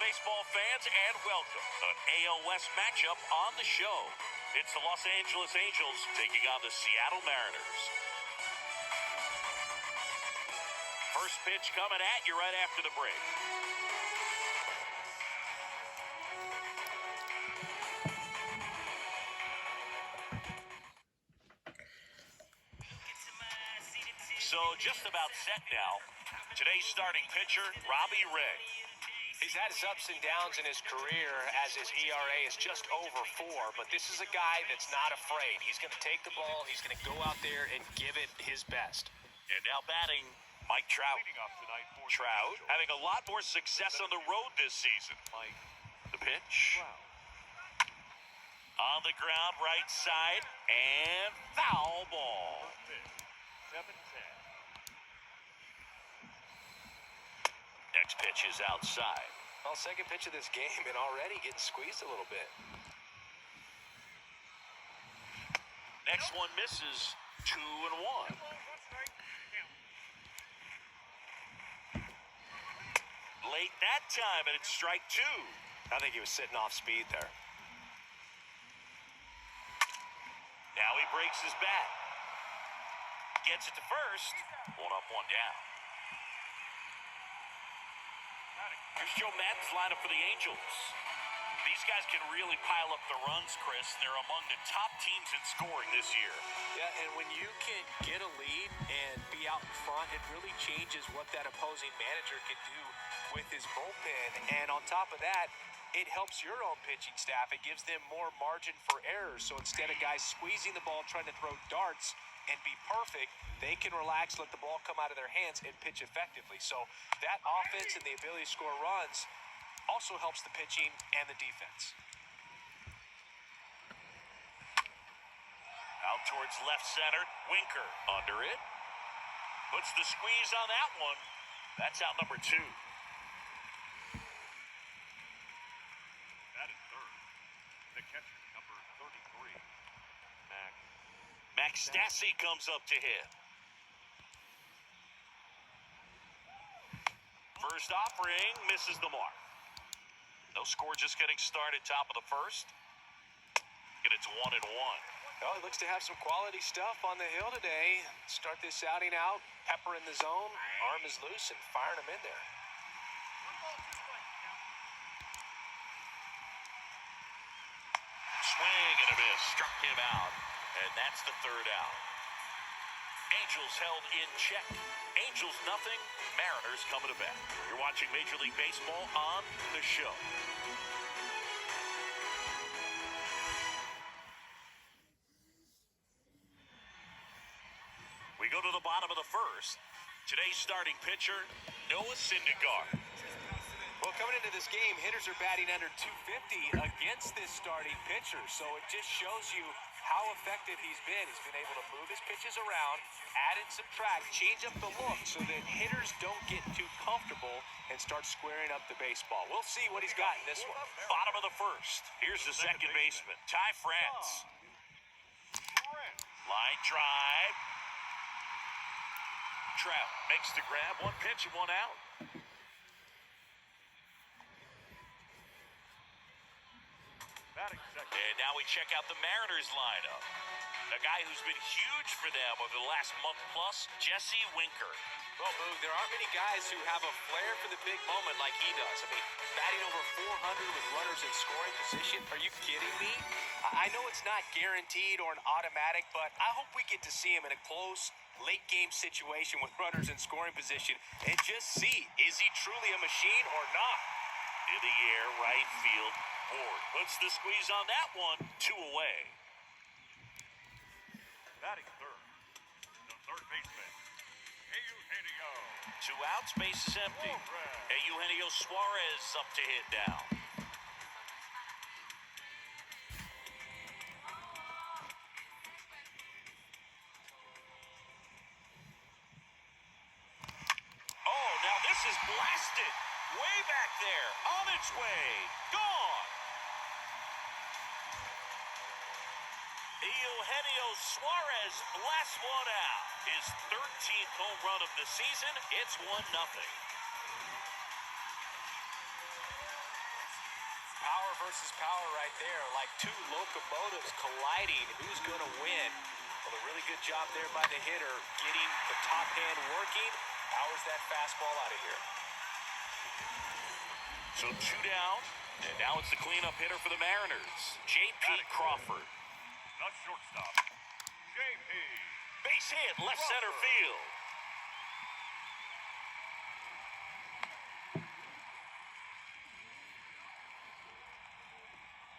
baseball fans, and welcome. An AL West matchup on the show. It's the Los Angeles Angels taking on the Seattle Mariners. First pitch coming at you right after the break. So just about set now. Today's starting pitcher, Robbie Ray. He's had his ups and downs in his career as his ERA is just over 4, but this is a guy that's not afraid. He's going to take the ball, he's going to go out there and give it his best. And now batting, Mike Trout. Trout having a lot more success on the road this season. The pitch. On the ground, right side, and foul ball. 7-10. Next pitch is outside. Well, second pitch of this game and already getting squeezed a little bit. Next one misses. 2-1. Late that time, and it's strike 2. I think he was sitting off speed there. Now he breaks his bat. Gets it to first. 1 up, 1 down. Here's Joe Madden's lineup for the Angels. These guys can really pile up the runs, Chris. They're among the top teams in scoring this year. Yeah, and when you can get a lead and be out in front, it really changes what that opposing manager can do with his bullpen. And on top of that, it helps your own pitching staff. It gives them more margin for error. So instead of guys squeezing the ball, trying to throw darts and be perfect, they can relax, let the ball come out of their hands, and pitch effectively. So that offense and the ability to score runs also helps the pitching and the defense. Out towards left center, Winker under it. Puts the squeeze on that one. That's out number 2. That is third. The catcher, number 33, Max Stassi comes up to hit. First offering misses the mark. No score, just getting started, top of the first. And it's 1-1. Well, he looks to have some quality stuff on the hill today. Start this outing out, pepper in the zone, arm is loose, and firing him in there. Swing and a miss, struck him out. And that's the third out. Angels held in check. Angels nothing, Mariners coming to bat. You're watching Major League Baseball on the show. We go to the bottom of the first. Today's starting pitcher, Noah Syndergaard. Well, coming into this game, hitters are batting under 250 against this starting pitcher. So it just shows you how effective he's been. He's been able to move his pitches around, add and subtract, change up the look so that hitters don't get too comfortable and start squaring up the baseball. We'll see what he's got in this one. Bottom of the first. Here's the second baseman, Ty France. Line drive. Trout makes the grab. 1 pitch and 1 out. And now we check out the Mariners lineup. A guy who's been huge for them over the last month plus, Jesse Winker. Well, Boog, there aren't many guys who have a flair for the big moment like he does. I mean, batting over 400 with runners in scoring position. Are you kidding me? I know it's not guaranteed or an automatic, but I hope we get to see him in a close, late-game situation with runners in scoring position and just see, is he truly a machine or not? In the air, right field. Ward puts the squeeze on that one. 2 away. Batting third. The third baseman, Eugenio. 2 outs, base is empty. Eugenio Suarez up to hit now. Oh, now this is blasted. Way back there. On its way. Gone. Eugenio Suarez blasts one out. His 13th home run of the season. It's 1-0. versus power right there, like two locomotives colliding. Who's going to win? Well, a really good job there by the hitter, getting the top hand working, powers that fastball out of here. So 2 down, and now it's the cleanup hitter for the Mariners, J.P. Crawford. The shortstop, J.P. Base hit, left center field.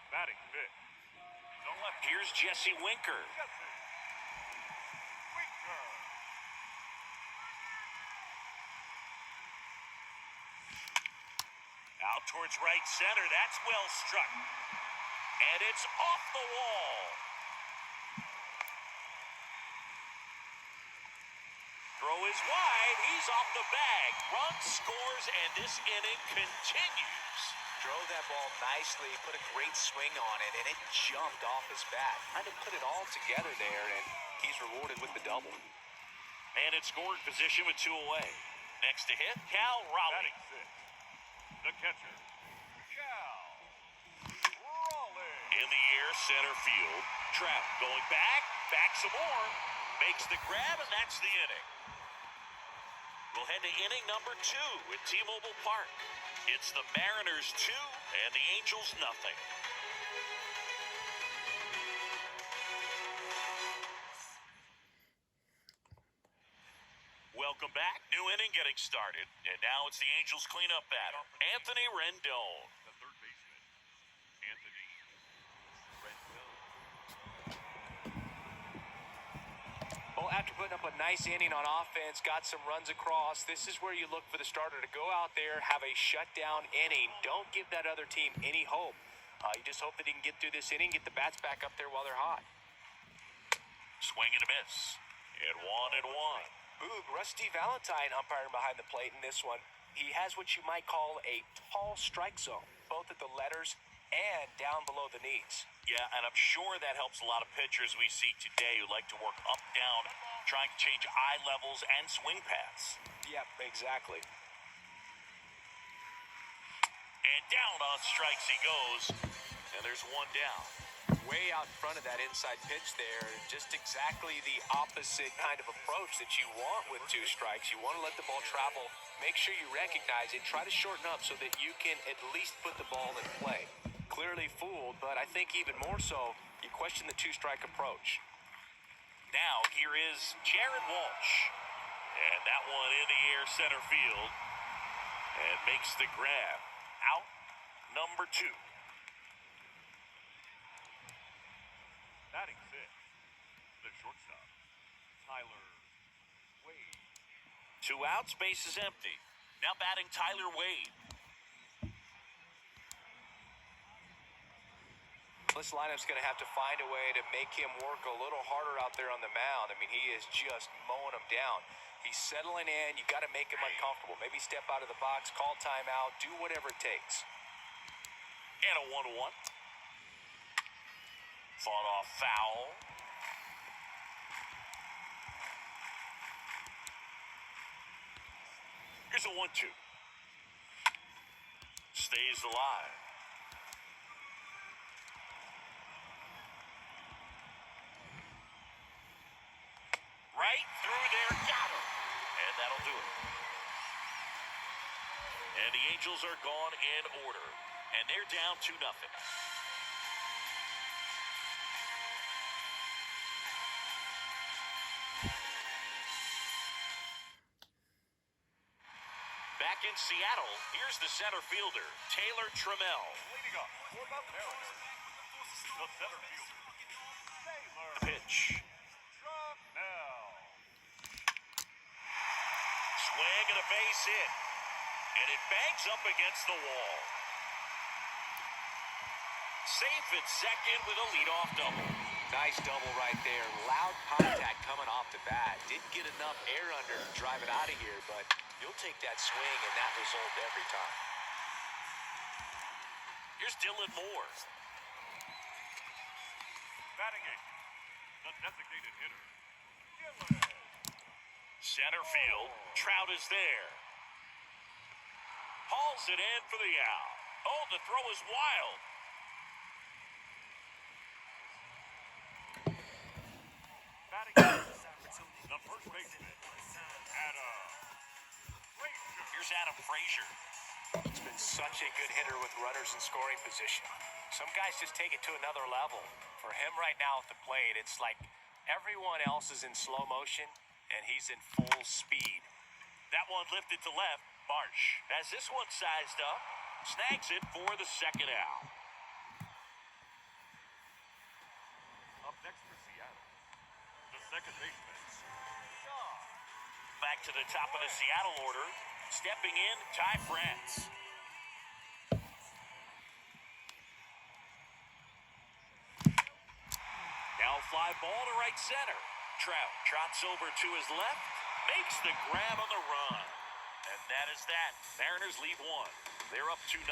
Batting fifth, the left. Here's Jesse Winker. Jesse Winker. Out towards right center. That's well struck. And it's off the wall. Throw is wide. He's off the bag. Run scores, and this inning continues. Drove that ball nicely, put a great swing on it, and it jumped off his bat. Kind of put it all together there, and he's rewarded with the double. And in scoring position with 2 away. Next to hit, Cal Raleigh. Batting sixth, the catcher, Cal Raleigh. In the air, center field. Trout going back some more. Makes the grab, and that's the inning. We'll head to inning number 2 at T-Mobile Park. It's the Mariners 2 and the Angels nothing. Welcome back. New inning getting started. And now it's the Angels cleanup batter, Anthony Rendon. The third baseman, Anthony Rendon. Well, after putting up a nice inning on offense, got some runs across, this is where you look for the starter to go out there, have a shutdown inning. Don't give that other team any hope. You just hope that he can get through this inning, get the bats back up there while they're hot. Swing and a miss. And 1-1. Boog, Rusty Valentine umpiring behind the plate in this one. He has what you might call a tall strike zone, both at the letters and down below the knees. Yeah, and I'm sure that helps a lot of pitchers we see today who like to work up, down, trying to change eye levels and swing paths. Yep, exactly. And down on strikes he goes, and there's 1 down. Way out in front of that inside pitch there, just exactly the opposite kind of approach that you want with 2 strikes. You want to let the ball travel, make sure you recognize it, try to shorten up so that you can at least put the ball in play. Clearly fooled, but I think even more so, you question the 2-strike approach. Now here is Jared Walsh, and that one in the air center field, and makes the grab. Out number 2. Batting sixth, the shortstop, Tyler Wade. 2 outs, base is empty. Now batting Tyler Wade. This lineup's going to have to find a way to make him work a little harder out there on the mound. I mean, he is just mowing them down. He's settling in. You got to make him uncomfortable. Maybe step out of the box, call timeout, do whatever it takes. And a 1-1. Fought off foul. Here's a 1-2. Stays alive. Right through there, got him. And that'll do it. And the Angels are gone in order. And they're down 2-0. Back in Seattle, here's the center fielder, Taylor Tremell. Leading up for the Mariners, the center fielder, Taylor Pitch. Tremell. Swing and a base hit. And it bangs up against the wall. Safe at second with a leadoff double. Nice double right there. Loud contact coming off the bat. Didn't get enough air under to drive it out of here, but you'll take that swing and that result every time. Here's Dylan Moore. Batting eighth, the designated hitter, Dylan. Center field, Trout is there. Hauls it in for the out. Oh, the throw is wild. The first baseman, Adam Frazier. Here's Adam Frazier. He's been such a good hitter with runners in scoring position. Some guys just take it to another level. For him right now at the plate, it's like everyone else is in slow motion and he's in full speed. That one lifted to left. Marsh has this one sized up. Snags it for the second out. Up next for Seattle, the second baseman, Shaw. Back to the top of the Seattle order. Stepping in, Ty France. Now fly ball to right center. Trout trots over to his left. Makes the grab on the run. And that is that. Mariners lead one. They're up 2-0.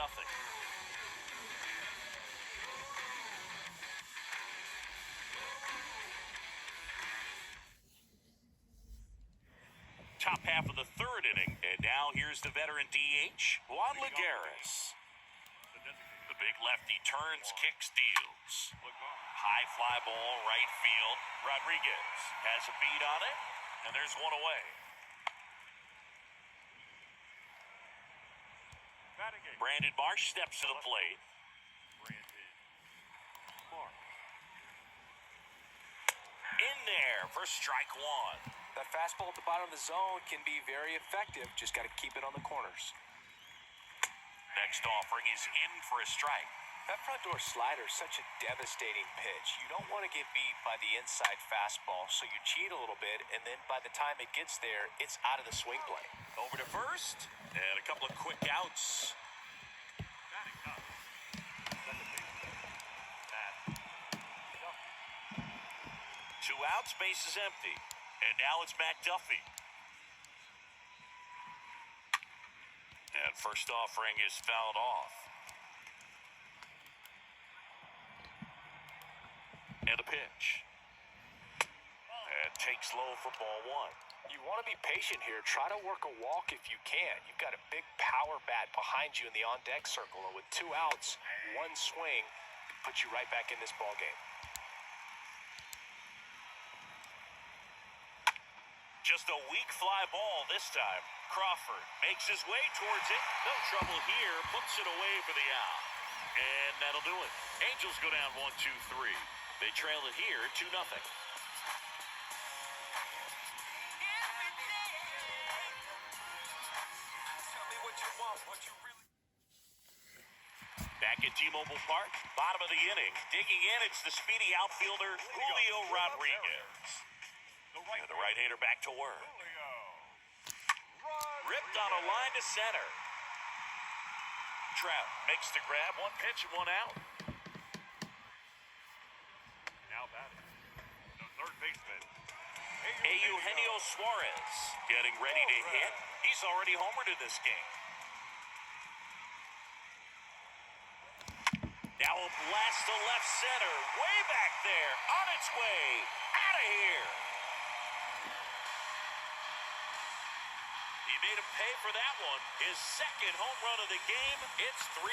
Top half of the third inning. And now here's the veteran DH, Juan Lagares. The big lefty turns, kicks, deals. High fly ball, right field. Rodriguez has a beat on it, and there's one away. Brandon Marsh steps to the plate. Brandon Marsh. In there for strike one. That fastball at the bottom of the zone can be very effective. Just got to keep it on the corners. Next offering is in for a strike. That front door slider is such a devastating pitch. You don't want to get beat by the inside fastball, so you cheat a little bit, and then by the time it gets there, it's out of the swing plane. Over to first, and a couple of quick outs. Batting up. Second baseman, Duffy. 2 outs, base is empty. And now it's Matt Duffy. And first offering is fouled off. And a pitch. And takes low for ball one. You want to be patient here. Try to work a walk if you can. You've got a big power bat behind you in the on-deck circle. And with 2 outs, 1 swing, puts you right back in this ball game. Just a weak fly ball this time. Crawford makes his way towards it. No trouble here. Puts it away for the out. And that'll do it. Angels go down 1-2-3. They trail it here 2-0. Back at T-Mobile Park, bottom of the inning. Digging in, it's the speedy outfielder, Julio Rodriguez. And the right-hander back to work. Ripped on a line to center. Trout makes the grab, 1 pitch and 1 out. Now batting, the third baseman, Eugenio Suarez getting ready to hit. He's already homered in this game. Now a blast to left center, way back there, on its way, out of here. He made him pay for that one. His second home run of the game. It's 3-0.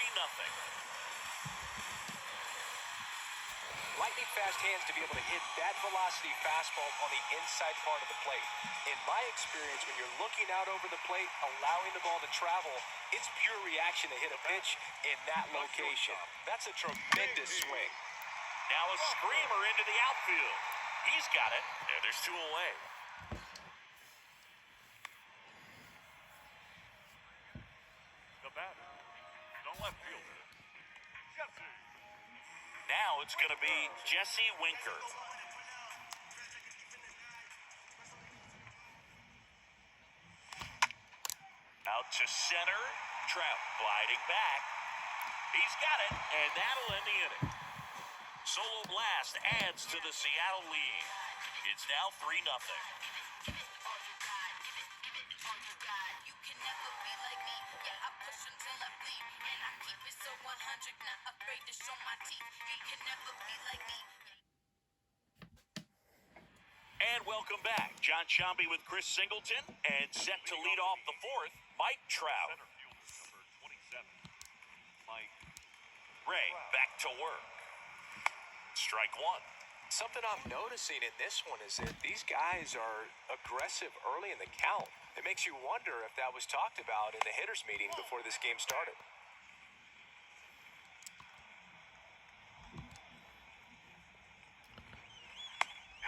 Lightning fast hands to be able to hit that velocity fastball on the inside part of the plate. In my experience, when you're looking out over the plate, allowing the ball to travel, it's pure reaction to hit a pitch in that location. That's a tremendous swing. Now a screamer into the outfield. He's got it, and there's 2 away. the batter, the left fielder, Jesse. Now it's going to be Jesse Winker. Out to center. Trout gliding back. He's got it, and that'll end the inning. Solo blast adds to the Seattle lead. It's now 3-0. And welcome back. John Shambi with Chris Singleton, and set to lead off the fourth, Mike Trout. Center fielder, number 27, Mike Ray Trout. back to work. Strike one. Something I'm noticing in this one is that these guys are aggressive early in the count. It makes you wonder if that was talked about in the hitters meeting before this game started.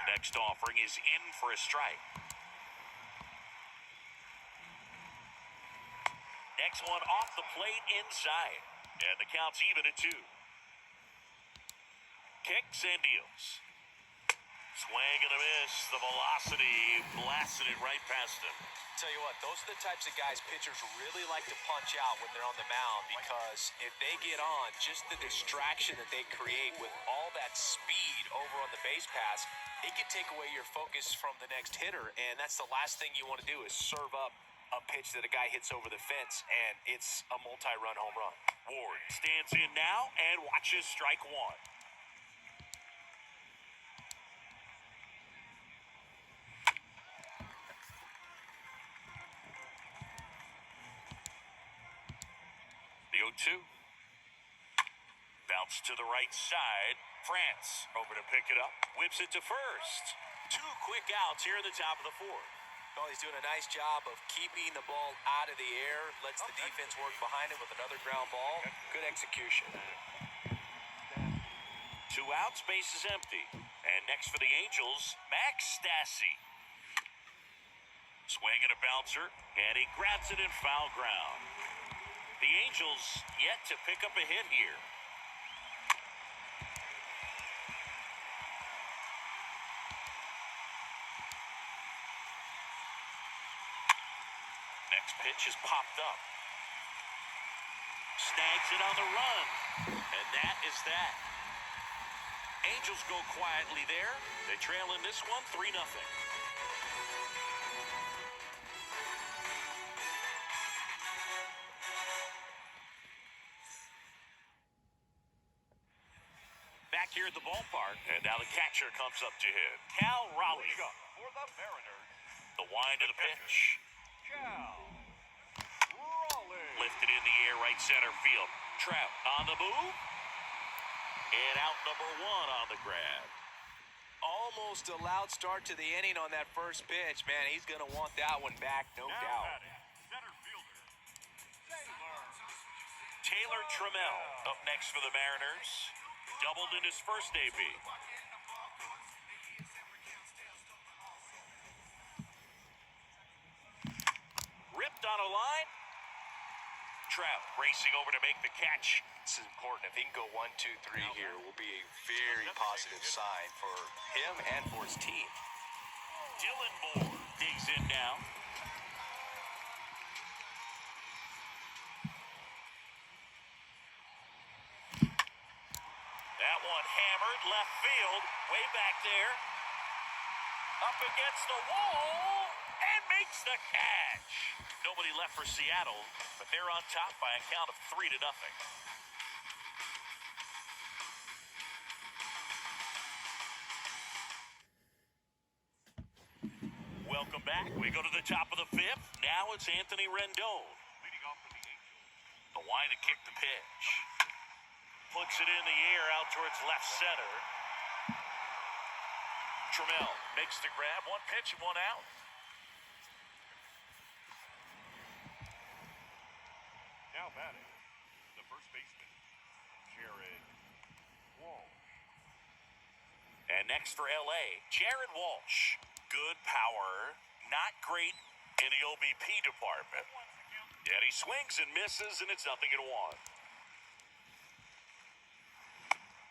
Next offering is in for a strike. Next one off the plate inside. And the count's even at 2. Kicks and deals. Swing and a miss. The velocity blasted it right past him. Tell you what, those are the types of guys pitchers really like to punch out when they're on the mound, because if they get on, just the distraction that they create with all that speed over on the base pass, it can take away your focus from the next hitter, and that's the last thing you want to do is serve up a pitch that a guy hits over the fence, and it's a multi-run home run. Ward stands in now and watches strike 1. The 0-2. Bounce to the right side. France over to pick it up. Whips it to first. 2 quick outs here at the top of the 4th. Well, he's doing a nice job of keeping the ball out of the air. Lets the defense work behind him with another ground ball. Good execution. 2 outs, base is empty. And next for the Angels, Max Stassi. Swing and a bouncer, and he grabs it in foul ground. The Angels yet to pick up a hit here. Next pitch is popped up. Snags it on the run. And that is that. Angels go quietly there. They trail in this one 3-0. Back here at the ballpark, and now the catcher comes up to hit. Cal Raleigh. Leading up for the Mariners, The wind of the pitch. Cal Raleigh. Lifted in the air, right center field. Trout on the move. And out number 1 on the grab. Almost a loud start to the inning on that first pitch. Man, he's going to want that one back, no Now doubt. batting, center fielder, Taylor Tremell up next for the Mariners. Doubled in his first AB. Ripped on a line. Trout racing over to make the catch. This is important. If he can go 1, 2, 3 here, will be a very positive sign for him and for his team. Dylan Moore digs in now. That one hammered left field, way back there. Up against the wall and makes the catch. Nobody left for Seattle, but they're on top by a count of 3-0. Welcome back. We go to the top of the 5th. Now it's Anthony Rendon. leading off for the Angels. The line to kick the pitch. Puts it in the air out towards left center. Tremell makes the grab. 1 pitch and 1 out. Now batting, the first baseman, Jared Walsh. And next for LA, Jared Walsh. Good power, not great in the OBP department. Yet he swings and misses, and it's 0-1.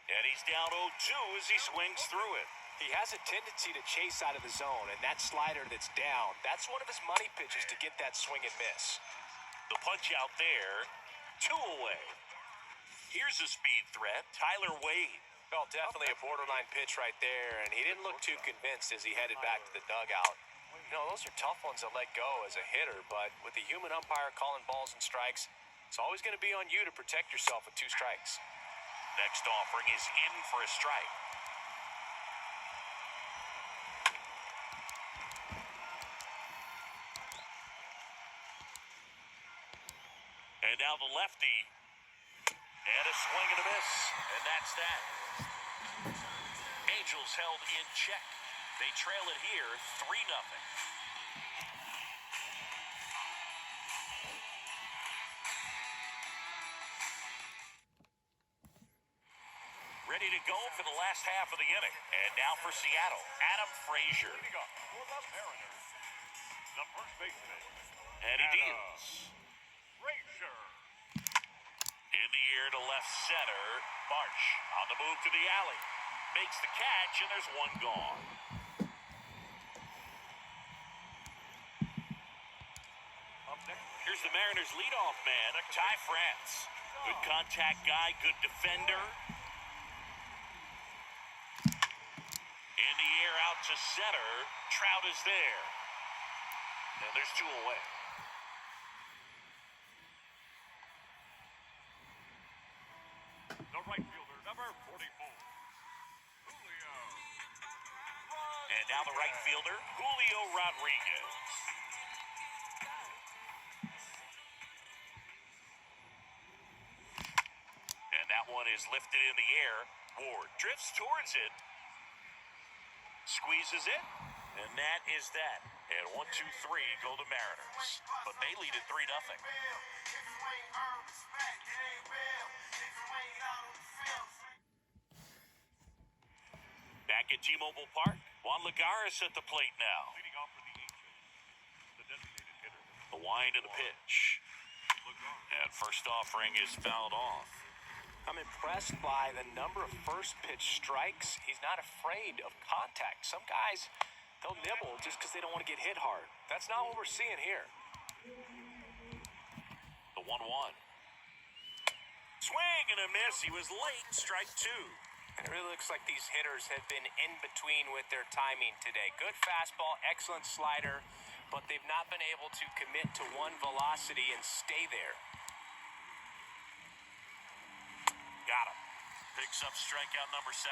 And he's down 0-2 as he swings through it. He has a tendency to chase out of the zone, and that slider that's down, that's one of his money pitches to get that swing and miss. The punch out there, 2 away. Here's a speed threat, Tyler Wade. Well, definitely a borderline pitch right there, and he didn't look too convinced as he headed back to the dugout. You know, those are tough ones to let go as a hitter, but with the human umpire calling balls and strikes, it's always going to be on you to protect yourself with 2 strikes. Next offering is in for a strike. And now the lefty. And a swing and a miss. And that's that. Angels Angels held in check. They trail it here 3-0. Ready to go for the last half of the inning. And now for Seattle, Adam Frazier. Leading off for the Mariners, the first baseman. And he deals. Frazier. In the air to left center. Marsh on the move to the alley. Makes the catch, and there's one gone. Up next, Here's the Mariners' leadoff man, Ty France. Good contact guy, good defender. In the air out to center. Trout is there. And there's two away. the right fielder, number 44. Julio. And now the right fielder, Julio Rodriguez. And that one is lifted in the air. Ward drifts towards it. Squeezes it. And that is that. And 1, 2, 3 go the Mariners. But they lead it 3-0. Back at T-Mobile Park, Juan Lagares at the plate now. Leading off for the Angels, the designated hitter. The wind of the pitch. And first offering is fouled off. I'm impressed by the number of first pitch strikes. He's not afraid of contact. Some guys, they'll nibble just because they don't want to get hit hard. That's not what we're seeing here. The 1-1. Swing and a miss. He was late. Strike two. It really looks like these hitters have been in between with their timing today. Good fastball, excellent slider, but they've not been able to commit to one velocity and stay there. Got him. Picks up strikeout number 7.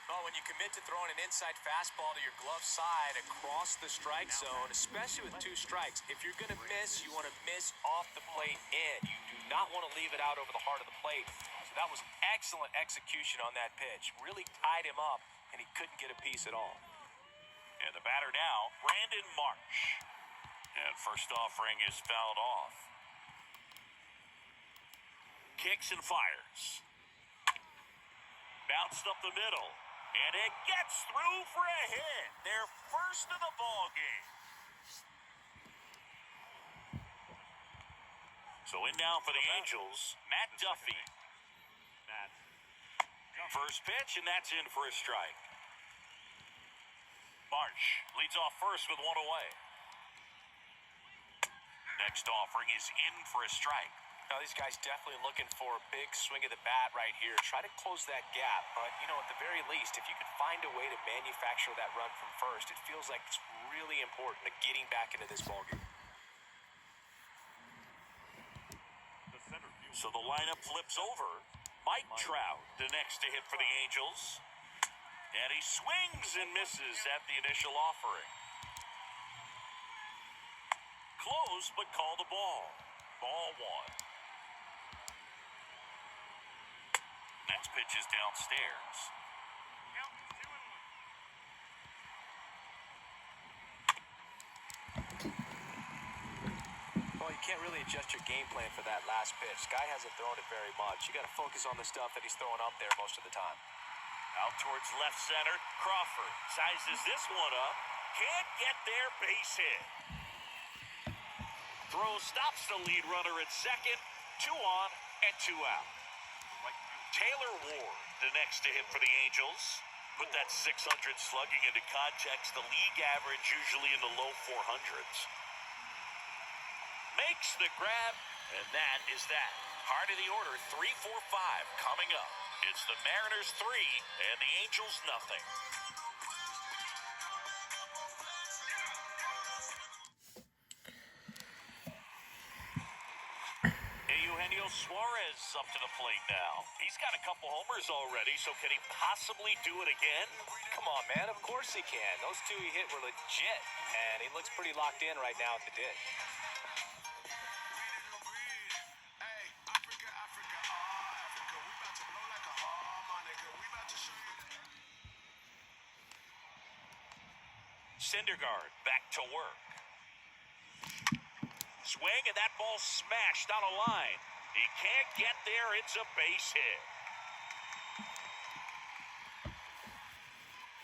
Well, when you commit to throwing an inside fastball to your glove side across the strike zone, especially with 2 strikes, if you're going to miss, you want to miss off the plate in. You do not want to leave it out over the heart of the plate. So that was excellent execution on that pitch. Really tied him up, and he couldn't get a piece at all. And the batter now, Brandon Marsh. And first offering is fouled off. Kicks and fires. Bounced up the middle. And it gets through for a hit. Their first of the ball game. So in now for the Angels, Matt Duffy. First pitch, and that's in for a strike. Marsh leads off first with 1 away. Next offering is in for a strike. Now, these guys definitely looking for a big swing of the bat right here. Try to close that gap, but, you know, at the very least, if you could find a way to manufacture that run from first, it feels like it's really important to getting back into this ballgame. So the lineup flips over. Mike Trout, the next to hit for the Angels. And he swings and misses at the initial offering. Close, but call the ball. Ball 1. Next pitch is downstairs. Well, you can't really adjust your game plan for that last pitch. Guy hasn't thrown it very much. You got to focus on the stuff that he's throwing up there most of the time. Out towards left center. Crawford sizes this one up. Can't get there. Base hit. Throw stops the lead runner at second. 2 on and 2 out. Taylor Ward, the next to hit for the Angels. Put that 600 slugging into context. The league average usually in the low 400s. Makes the grab, and that is that. Heart of the order, 3, 4, 5 coming up. It's the Mariners 3 and the Angels nothing. Eugenio Suarez up to the plate now. He's got a couple homers already, so can he possibly do it again? Come on, man. Of course he can. Those 2 he hit were legit, and he looks pretty locked in right now at the dish. Syndergaard back to work. Swing, and that ball smashed on a line. He can't get there. It's a base hit.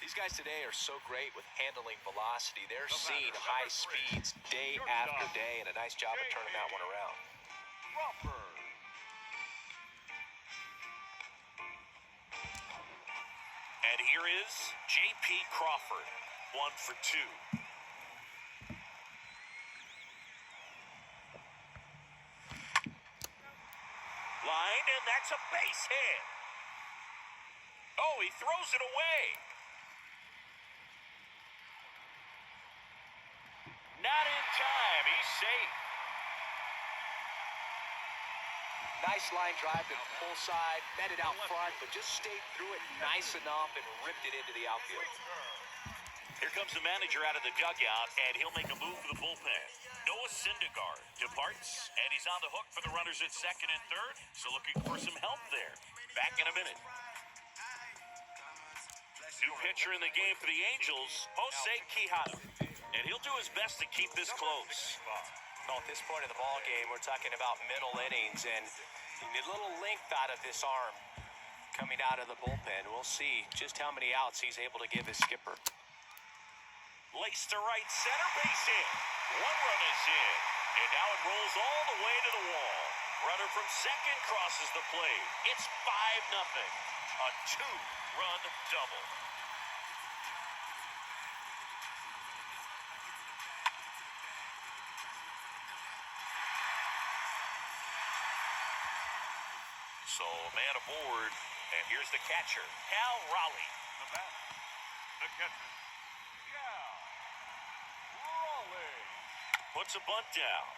These guys today are so great with handling velocity. They're seeing high speeds day after day, and a nice job of turning that one around. Crawford. And here is J.P. Crawford, 1 for 2. Line, and that's a base hit. Oh, he throws it away. Not in time. He's safe. Nice line drive to the pull side, met it out front, but just stayed through it nice enough and ripped it into the outfield. Here comes the manager out of the dugout, and he'll make a move for the bullpen. Noah Syndergaard departs, and he's on the hook for the runners at second and third, so looking for some help there. Back in a minute. New pitcher in the game for the Angels, Jose Quijano, and he'll do his best to keep this close. Well, at this point in the ball game, we're talking about middle innings, and you need a little length out of this arm coming out of the bullpen. We'll see just how many outs he's able to give his skipper. Laced to right center, base hit. 1 run is in, and now it rolls all the way to the wall. Runner from second crosses the plate. It's 5-0. A 2-run double. So, man aboard, and here's the catcher, Cal Raleigh. The batter. The catcher. Cal Raleigh. Puts a bunt down.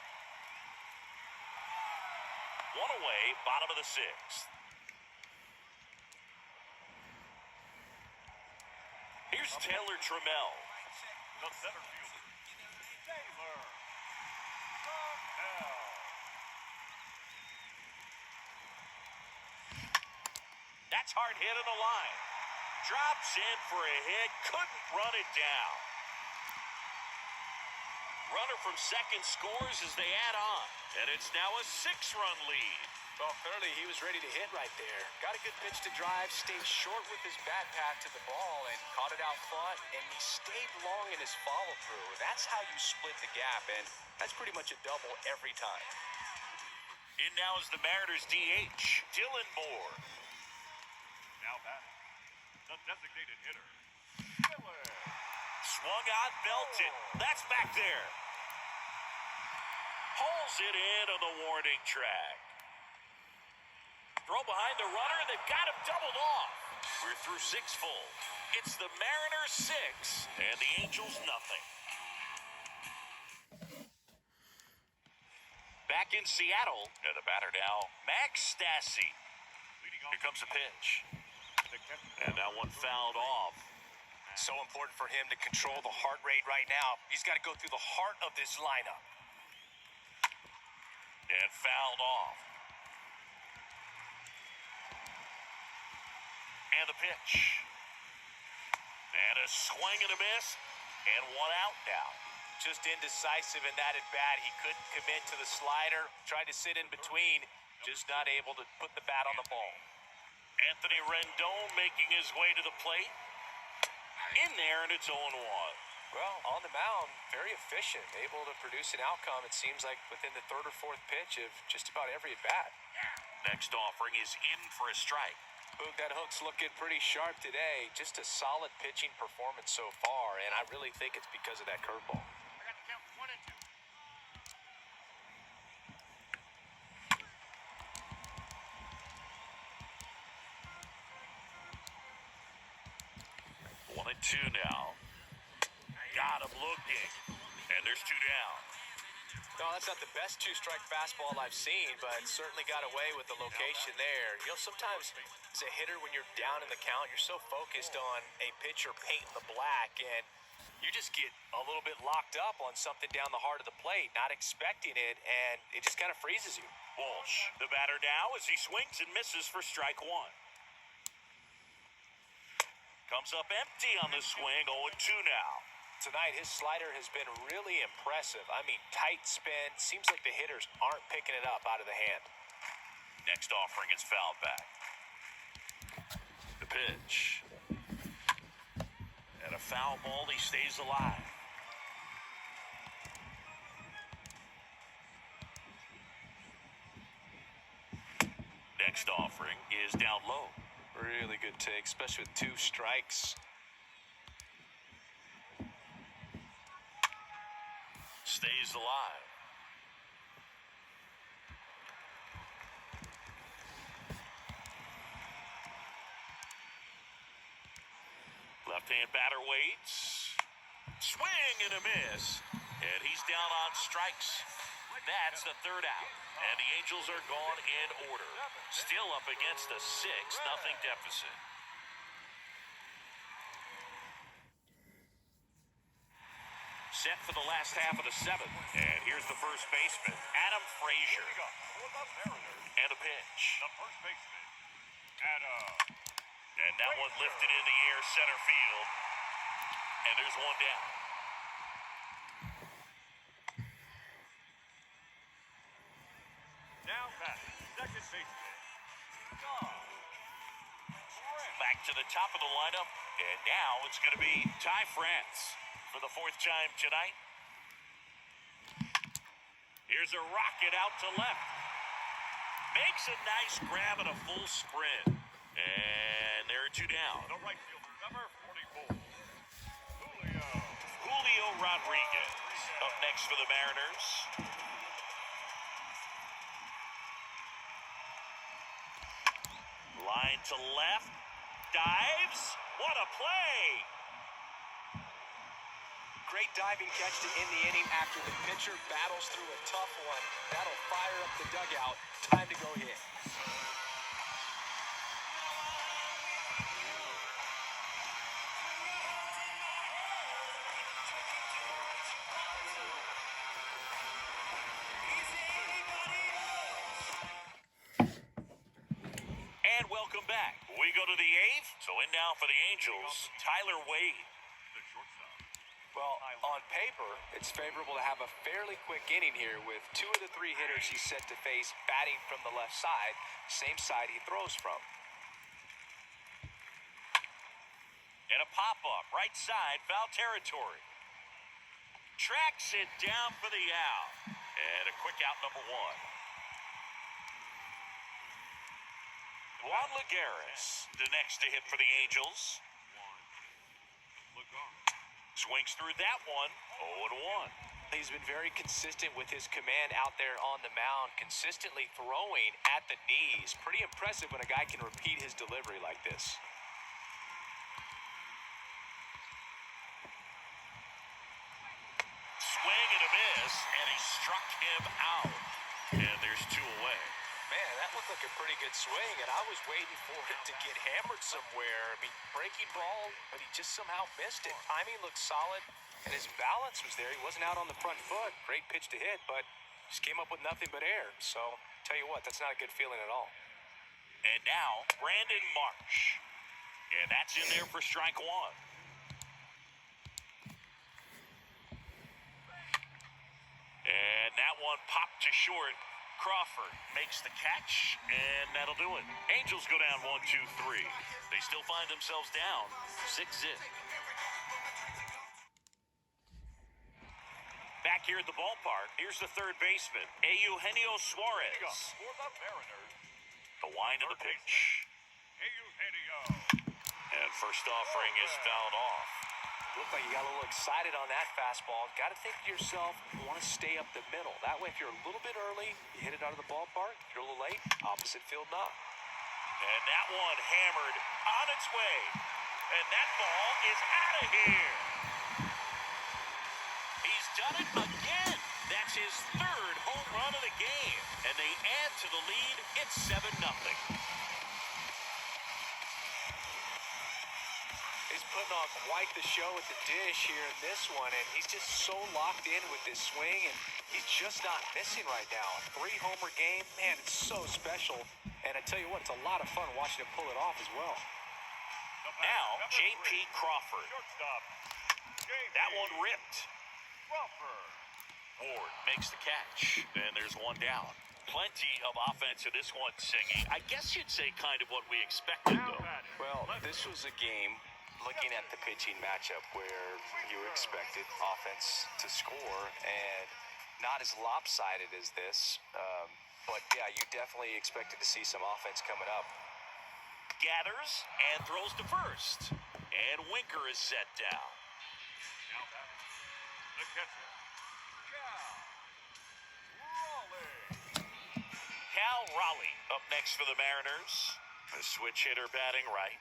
1 away, bottom of the 6th. Here's Taylor Tremell. The center fielder. Taylor Tremell. That's hard hit on the line. Drops in for a hit. Couldn't run it down. Runner from second scores as they add on. And it's now a 6-run lead. Well, clearly he was ready to hit right there. Got a good pitch to drive, stayed short with his bat path to the ball, and caught it out front, and he stayed long in his follow-through. That's how you split the gap, and that's pretty much a double every time. In now is the Mariners DH, Dylan Moore. Now batting. The designated hitter. Miller. Swung on, belted. That's back there. Hauls it in on the warning track. Throw behind the runner, and they've got him doubled off. We're through 6 full. It's the Mariners 6 and the Angels nothing. Back in Seattle, and the batter now, Max Stassi. Here comes a pitch. And that one fouled off. So important for him to control the heart rate right now. He's got to go through the heart of this lineup. And fouled off. And the pitch. And a swing and a miss. And 1 out now. Just indecisive in that at bat. He couldn't commit to the slider. Tried to sit in between. Just not able to put the bat on the ball. Anthony Rendon making his way to the plate. In there, and it's 0-1. Well, on the mound, very efficient. Able to produce an outcome, it seems like, within the 3rd or 4th pitch of just about every at bat. Next offering is in for a strike. Boog, that hook's looking pretty sharp today. Just a solid pitching performance so far, and I really think it's because of that curveball. I got the count 1 and 2. 1 and 2 now. Got him looking. And there's 2 down. No, that's not the best 2-strike fastball I've seen, but certainly got away with the location there. You know, sometimes as a hitter, when you're down in the count, you're so focused on a pitcher painting the black, and you just get a little bit locked up on something down the heart of the plate, not expecting it, and it just kind of freezes you. Walsh, the batter now, as he swings and misses for strike 1. Comes up empty on the swing, 0-2 now. Tonight, his slider has been really impressive. I mean, tight spin. Seems like the hitters aren't picking it up out of the hand. Next offering is fouled back. The pitch. And a foul ball, he stays alive. Next offering is down low. Really good take, especially with 2 strikes. Stays alive. Left-hand batter waits. Swing and a miss. And he's down on strikes. That's the third out. And the Angels are gone in order. Still up against a 6-0 deficit. Set for the last half of the 7th. And here's the first baseman, Adam Frazier. And a pitch. The first baseman, Adam. And that one lifted in the air center field. And there's one down. Now batting, second baseman, John. Back to the top of the lineup. And now it's going to be Ty France for the 4th time tonight. Here's a rocket out to left. Makes a nice grab and a full sprint. And there are 2 down. The right fielder, number 44, Julio. Julio Rodriguez up next for the Mariners. Line to left. Dives. What a play. Great diving catch to end the inning after the pitcher battles through a tough one. That'll fire up the dugout. Time to go hit. And welcome back. We go to the 8th. So in now for the Angels, Tyler Wade. The shortstop. Well, on paper, it's favorable to have a fairly quick inning here with 2 of the 3 hitters he's set to face batting from the left side, same side he throws from. And a pop-up, right side, foul territory. Tracks it down for the out. And a quick out, number 1. Juan Lagares, the next to hit for the Angels. Swings through that one, 0-1. He's been very consistent with his command out there on the mound, consistently throwing at the knees. Pretty impressive when a guy can repeat his delivery like this. Swing and a miss, and he struck him out. And there's 2 away. Man, that looked like a pretty good swing, and I was waiting for it to get hammered somewhere. I mean, breaking ball, but he just somehow missed it. Timing looked solid, and his balance was there. He wasn't out on the front foot. Great pitch to hit, but just came up with nothing but air. So, tell you what, that's not a good feeling at all. And now, Brandon Marsh. And that's in there for strike 1. And that one popped to short. Crawford makes the catch, and that'll do it. Angels go down 1-2-3. They still find themselves down 6-0. Back here at the ballpark, here's the third baseman, Eugenio Suarez. For the Mariners, The wind of the pitch. Eugenio. And first offering is fouled off. Looked like you got a little excited on that fastball. Got to think to yourself, you want to stay up the middle. That way, if you're a little bit early, you hit it out of the ballpark. If you're a little late, opposite field knock. And that one hammered on its way. And that ball is out of here. He's done it again. That's his 3rd home run of the game. And they add to the lead. It's 7-0. He's putting on quite the show at the dish here in this one, and he's just so locked in with this swing, and he's just not missing right now. A 3-homer game, man, it's so special. And I tell you what, it's a lot of fun watching him pull it off as well. Now, J.P. Crawford. Shortstop, That one ripped. Crawford. Ward makes the catch, and there's one down. Plenty of offense in this one, Singy. I guess you'd say kind of what we expected, Now though. batting. Well, this was a game, looking at the pitching matchup, where you expected offense to score, and not as lopsided as this. But, yeah, you definitely expected to see some offense coming up. Gathers and throws to first. And Winker is set down. Now batting. The catcher. Cal Raleigh up next for the Mariners. A switch hitter batting right.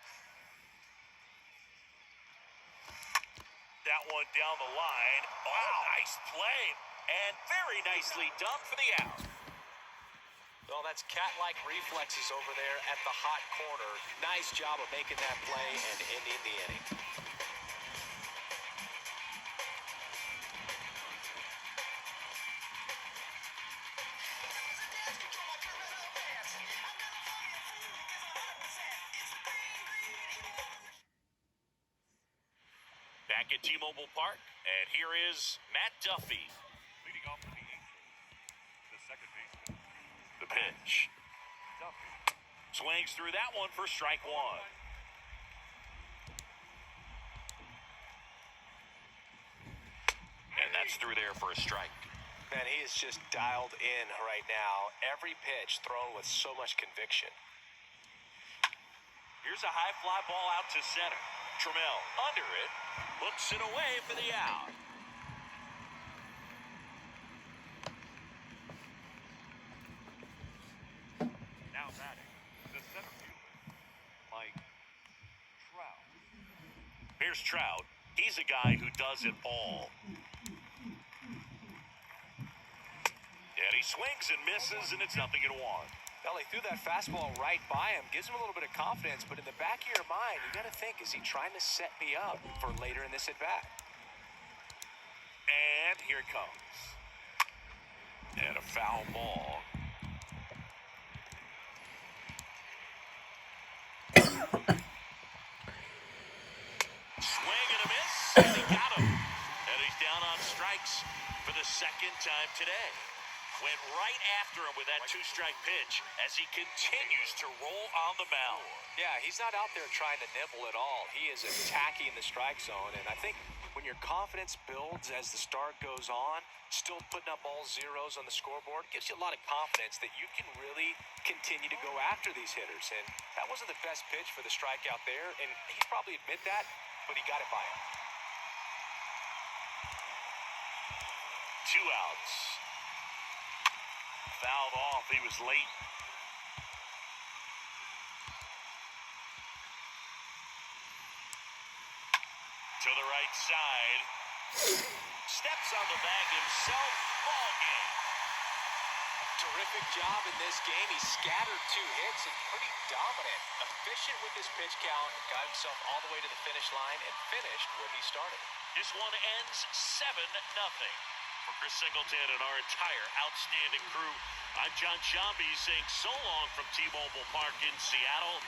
That one down the line. Oh, nice play. And very nicely done for the out. Well, that's cat-like reflexes over there at the hot corner. Nice job of making that play and ending the inning. Back at T-Mobile Park, and here is Matt Duffy. Leading off for the Angels. The second baseman. The pitch. Duffy. Swings through that one for strike one. And that's through there for a strike. Man, he is just dialed in right now. Every pitch thrown with so much conviction. Here's a high fly ball out to center. Tremell under it. Looks it away for the out. Now batting. The center fielder. Mike Trout. Here's Trout. He's a guy who does it all. And he swings and misses, and it's 0-1. Well, he threw that fastball right by him. Gives him a little bit of confidence, but in the back of your mind, you got to think, is he trying to set me up for later in this at-bat? And here it comes. And a foul ball. Swing and a miss, and he got him. And he's down on strikes for the second time today. Went right after him with that two-strike pitch as he continues to roll on the mound. Yeah, he's not out there trying to nibble at all. He is attacking the strike zone, and I think when your confidence builds as the start goes on, still putting up all zeros on the scoreboard gives you a lot of confidence that you can really continue to go after these hitters. And that wasn't the best pitch for the strikeout there, and he'd probably admit that, but he got it by him. 2 outs. Fouled off. He was late. To the right side. Steps on the bag himself. Ball game. Terrific job in this game. He scattered 2 hits and pretty dominant. Efficient with his pitch count. Got himself all the way to the finish line and finished where he started. This one ends 7-0. For Chris Singleton and our entire outstanding crew, I'm John Shambi saying so long from T-Mobile Park in Seattle.